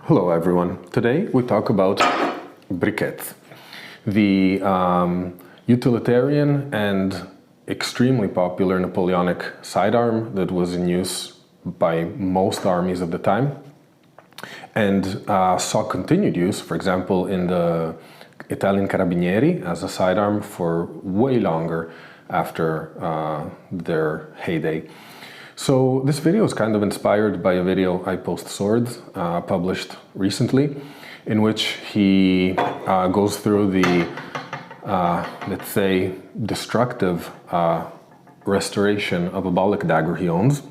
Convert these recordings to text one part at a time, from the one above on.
Hello everyone. Today we talk about briquettes, the utilitarian and extremely popular Napoleonic sidearm that was in use by most armies of the time and saw continued use, for example, in the Italian Carabinieri as a sidearm for way longer after their heyday. So this video is kind of inspired by a video I Post Swords published recently, in which he goes through the, let's say, destructive restoration of a Bollock dagger he owns.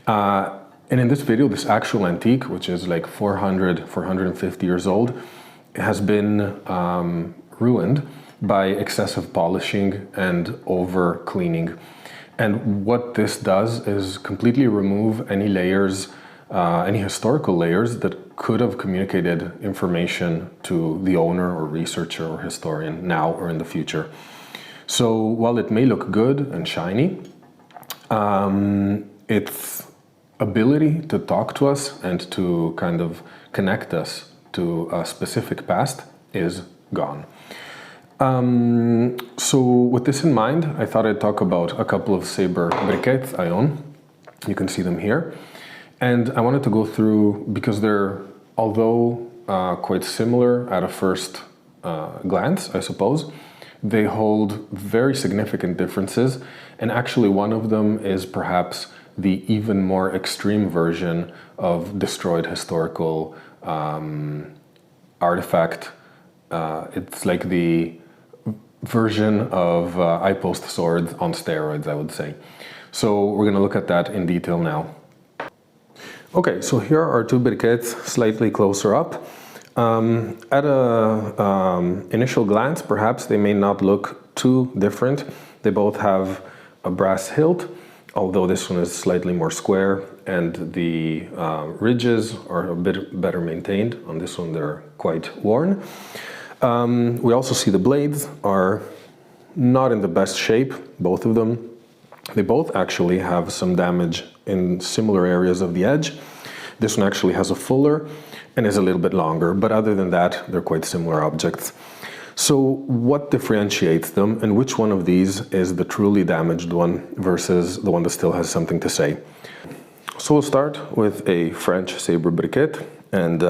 And in this video, this actual antique, which is like 450 years old, has been ruined by excessive polishing and over cleaning. And what this does is completely remove any layers, any historical layers that could have communicated information to the owner or researcher or historian now or in the future. So while it may look good and shiny, its ability to talk to us and to kind of connect us to a specific past is gone. So with this in mind, I thought I'd talk about a couple of saber briquettes I own. You can see them here. And I wanted to go through, because they're, although quite similar at a first glance, I suppose, they hold very significant differences. And actually one of them is perhaps the even more extreme version of destroyed historical artifact. It's like the version of I Post Swords on steroids, I would say. So we're going to look at that in detail now. Okay, so here are two briquettes slightly closer up. At a initial glance, perhaps they may not look too different. They both have a brass hilt, although this one is slightly more square, and the ridges are a bit better maintained. On this one, they're quite worn. We also see the blades are not in the best shape, both of them. They both actually have some damage in similar areas of the edge. This one actually has a fuller and is a little bit longer, but other than that, they're quite similar objects. So what differentiates them, and which one of these is the truly damaged one versus the one that still has something to say? So we'll start with a French saber briquet. And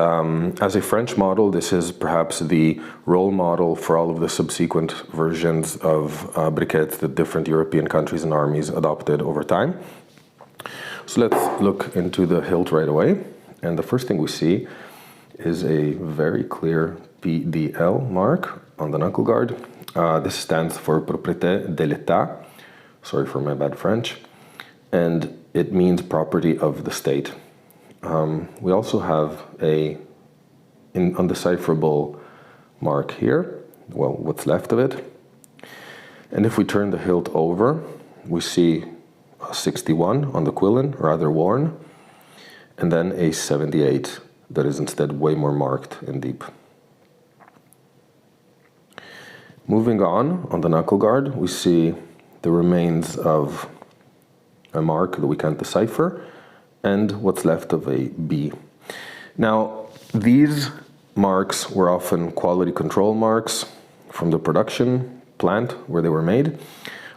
as a French model, this is perhaps the role model for all of the subsequent versions of briquettes that different European countries and armies adopted over time. So let's look into the hilt right away. And the first thing we see is a very clear PDL mark on the knuckle guard. This stands for Propriété de l'État. Sorry for my bad French. And it means property of the state. We also have an undecipherable mark here, well, what's left of it. And if we turn the hilt over, we see a 61 on the quillin, rather worn, and then a 78 that is instead way more marked and deep. Moving on the knuckle guard, we see the remains of a mark that we can't decipher, and what's left of a B. Now, these marks were often quality control marks from the production plant where they were made,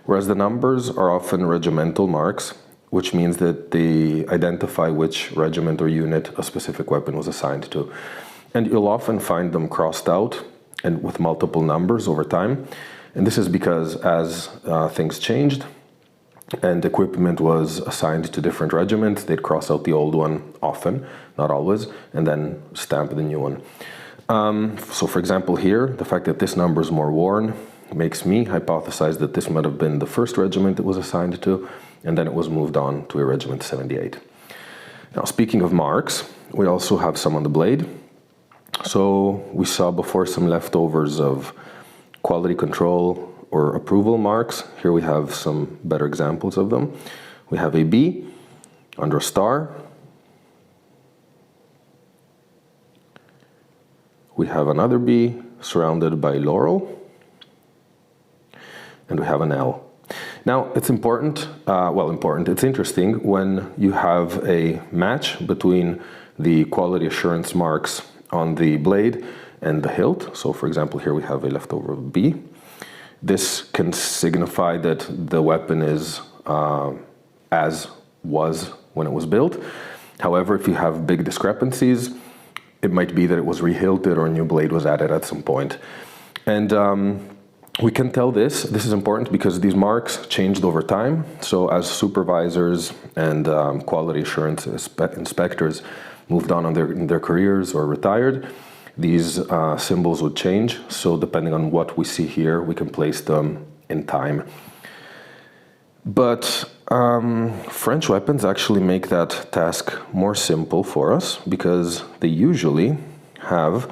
whereas the numbers are often regimental marks, which means that they identify which regiment or unit a specific weapon was assigned to. And you'll often find them crossed out and with multiple numbers over time. And this is because as things changed, and equipment was assigned to different regiments, they'd cross out the old one often, not always, and then stamp the new one. So for example here, the fact that this number is more worn makes me hypothesize that this might have been the first regiment it was assigned to, and then it was moved on to a regiment 78. Now speaking of marks, we also have some on the blade. So we saw before some leftovers of quality control or approval marks. Here we have some better examples of them. We have a B under a star. We have another B surrounded by laurel. And we have an L. Now, it's important, it's interesting when you have a match between the quality assurance marks on the blade and the hilt. So for example, here we have a leftover B. This can signify that the weapon is as was when it was built. However, if you have big discrepancies, it might be that it was re-hilted or a new blade was added at some point. And we can tell this is important because these marks changed over time. So as supervisors and quality assurance inspectors moved on in their careers or retired, these symbols would change. So depending on what we see here, we can place them in time. But French weapons actually make that task more simple for us because they usually have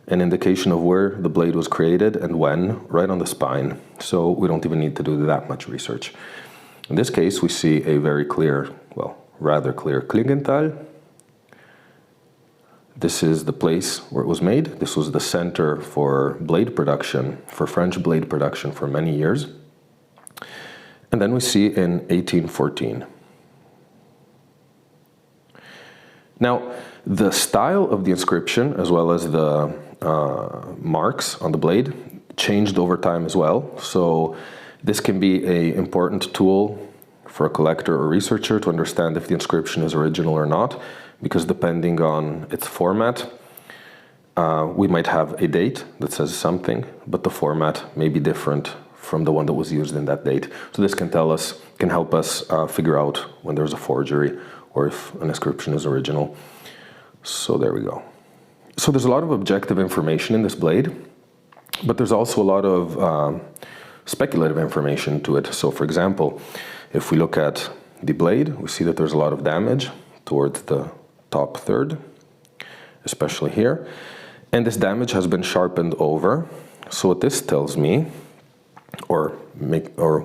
an indication of where the blade was created and when, right on the spine. So we don't even need to do that much research. In this case, we see a very clear, well, rather clear Klingenthal. This is the place where it was made. This was the center for blade production, for French blade production for many years. And then we see in 1814. Now, the style of the inscription, as well as the marks on the blade, changed over time as well. So this can be an important tool for a collector or researcher to understand if the inscription is original or not, because depending on its format, we might have a date that says something, but the format may be different from the one that was used in that date. So this can help us figure out when there's a forgery or if an inscription is original. So there we go. So there's a lot of objective information in this blade, but there's also a lot of speculative information to it. So for example, if we look at the blade, we see that there's a lot of damage towards the top third, especially here. And this damage has been sharpened over. So what this tells me, or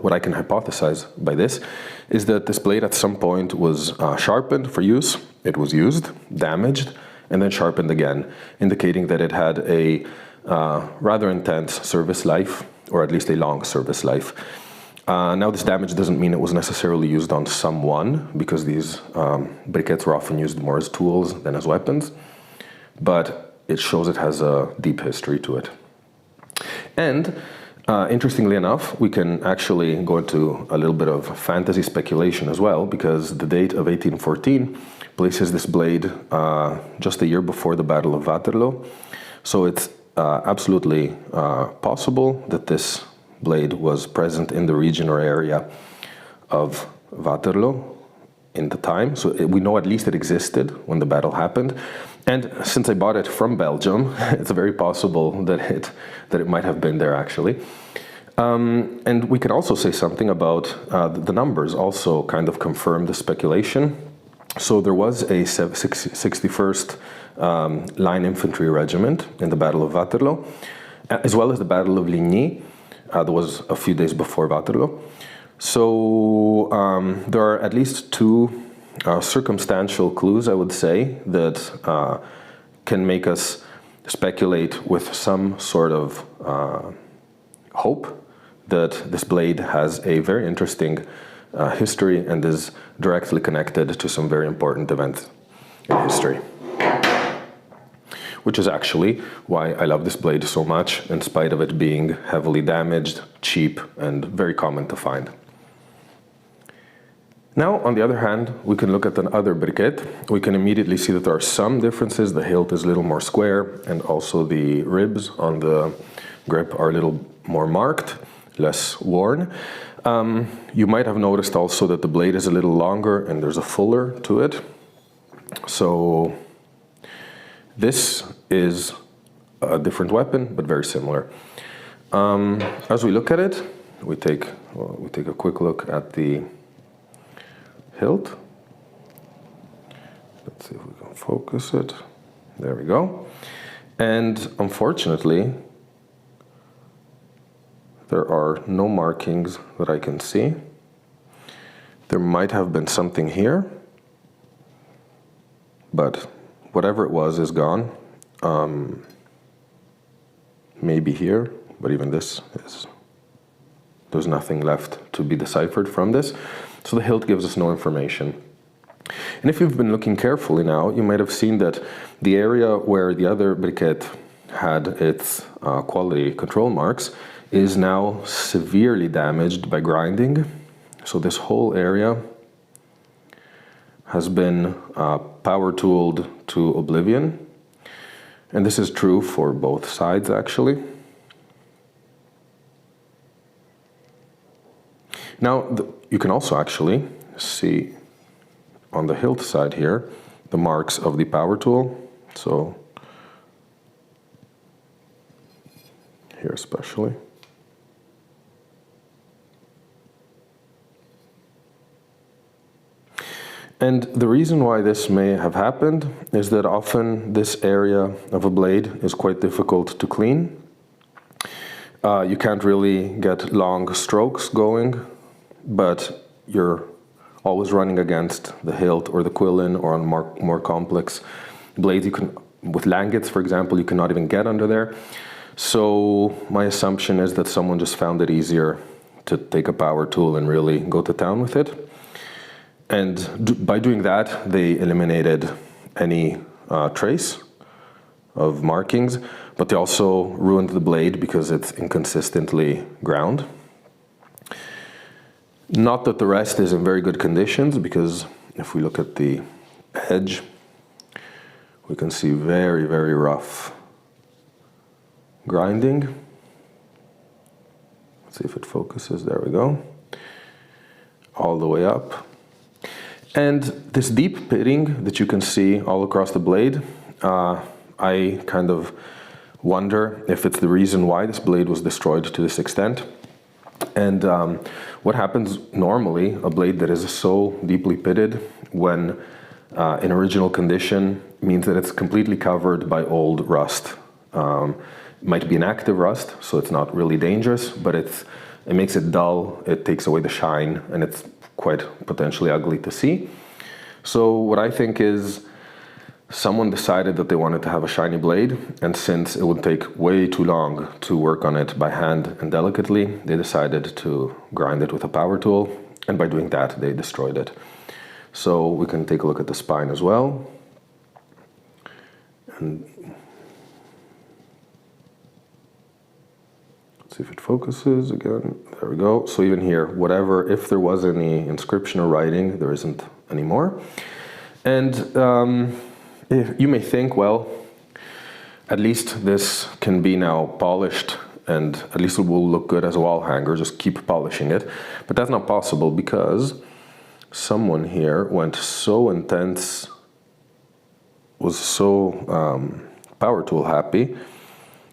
what I can hypothesize by this, is that this blade at some point was sharpened for use. It was used, damaged, and then sharpened again, indicating that it had a rather intense service life, or at least a long service life. Now this damage doesn't mean it was necessarily used on someone, because these briquettes were often used more as tools than as weapons, but it shows it has a deep history to it. And interestingly enough, we can actually go into a little bit of fantasy speculation as well, because the date of 1814 places this blade just a year before the Battle of Waterloo. So it's absolutely possible that this blade was present in the region or area of Waterloo in the time. So we know at least it existed when the battle happened. And since I bought it from Belgium, it's very possible that it might have been there actually. And we can also say something about the numbers also kind of confirm the speculation. So there was a 61st Line Infantry Regiment in the Battle of Waterloo, as well as the Battle of Ligny. That was a few days before Waterloo. So there are at least two circumstantial clues, I would say, that can make us speculate with some sort of hope that this blade has a very interesting history and is directly connected to some very important events in history. Which is actually why I love this blade so much, in spite of it being heavily damaged, cheap, and very common to find. Now, on the other hand, we can look at another briquet. We can immediately see that there are some differences. The hilt is a little more square, and also the ribs on the grip are a little more marked, less worn. You might have noticed also that the blade is a little longer and there's a fuller to it. So this is a different weapon, but very similar. As we look at it, we take a quick look at the hilt. Let's see if we can focus it. There we go. And unfortunately, there are no markings that I can see. There might have been something here, but whatever it was is gone. Maybe here, but even this is, there's nothing left to be deciphered from this. So the hilt gives us no information. And if you've been looking carefully now, you might have seen that the area where the other briquet had its quality control marks is now severely damaged by grinding. So this whole area has been power tooled to oblivion. And this is true for both sides, actually. Now, you can also actually see on the hilt side here the marks of the power tool. So here especially. And the reason why this may have happened is that often this area of a blade is quite difficult to clean. You can't really get long strokes going, but you're always running against the hilt or the quillin, or on more complex blades. You can, with langets, for example, you cannot even get under there. So my assumption is that someone just found it easier to take a power tool and really go to town with it. And by doing that, they eliminated any trace of markings, but they also ruined the blade because it's inconsistently ground. Not that the rest is in very good conditions, because if we look at the edge, we can see very, very rough grinding. Let's see if it focuses. There we go. All the way up. And this deep pitting that you can see all across the blade, I kind of wonder if it's the reason why this blade was destroyed to this extent. And what happens normally, a blade that is so deeply pitted when in original condition, means that it's completely covered by old rust. It might be an active rust, so it's not really dangerous, but it makes it dull, it takes away the shine, and it's quite potentially ugly to see. So what I think is someone decided that they wanted to have a shiny blade, and since it would take way too long to work on it by hand and delicately, they decided to grind it with a power tool, and by doing that they destroyed it. So we can take a look at the spine as well. And see if it focuses again. There we go. So even here, whatever, if there was any inscription or writing, there isn't anymore. And you may think, well, at least this can be now polished and at least it will look good as a wall hanger, just keep polishing it. But that's not possible because someone here went so intense, was so power tool happy,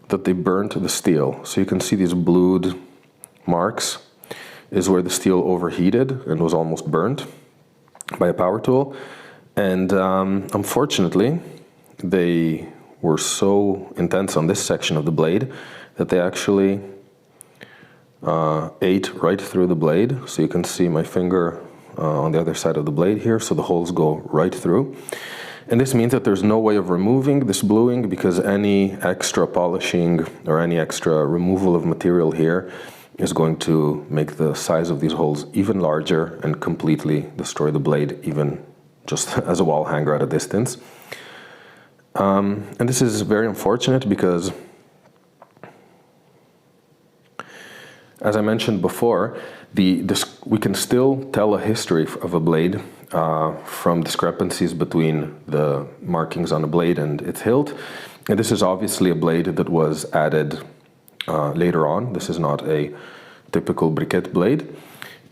that they burnt the steel. So you can see these blued marks is where the steel overheated and was almost burnt by a power tool. And unfortunately, they were so intense on this section of the blade that they actually ate right through the blade. So you can see my finger on the other side of the blade here, so the holes go right through. And this means that there's no way of removing this bluing, because any extra polishing or any extra removal of material here is going to make the size of these holes even larger and completely destroy the blade, even just as a wall hanger at a distance. And this is very unfortunate because, as I mentioned before, we can still tell a history of a blade from discrepancies between the markings on a blade and its hilt. And this is obviously a blade that was added later on. This is not a typical briquet blade.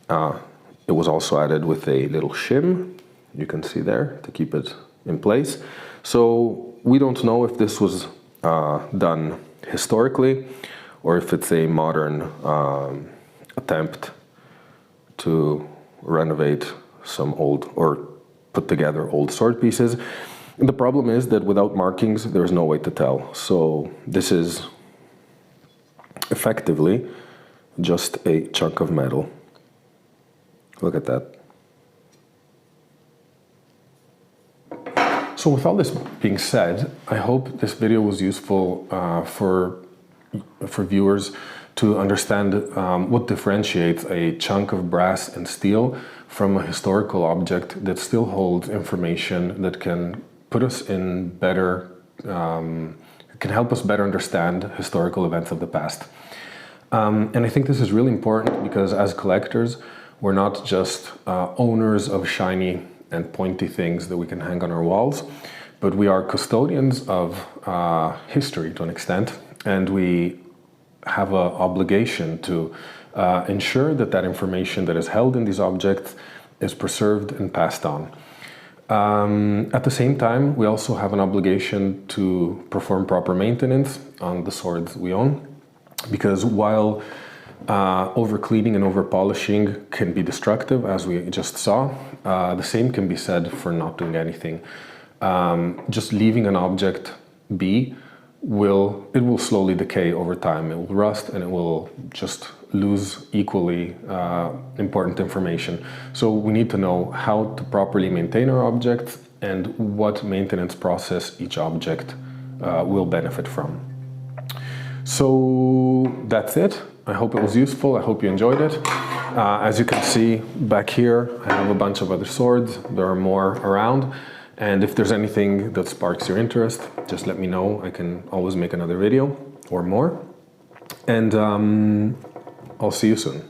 It was also added with a little shim, you can see there, to keep it in place. So we don't know if this was done historically or if it's a modern attempt to renovate some old or put together old sword pieces. And the problem is that without markings, there's no way to tell. So this is effectively just a chunk of metal. Look at that. So with all this being said, I hope this video was useful for viewers to understand what differentiates a chunk of brass and steel from a historical object that still holds information that can put us in better, can help us better understand historical events of the past. And I think this is really important because as collectors, we're not just owners of shiny and pointy things that we can hang on our walls, but we are custodians of history to an extent, and we have an obligation to ensure that that information that is held in these objects is preserved and passed on. At the same time, we also have an obligation to perform proper maintenance on the swords we own, because while over cleaning and over polishing can be destructive, as we just saw, the same can be said for not doing anything. Just leaving an object be will slowly decay over time. It will rust and it will just lose equally important information. So we need to know how to properly maintain our objects and what maintenance process each object will benefit from. So that's it. I hope it was useful. I hope you enjoyed it. As you can see back here, I have a bunch of other swords. There are more around. And if there's anything that sparks your interest, just let me know. I can always make another video or more. And I'll see you soon.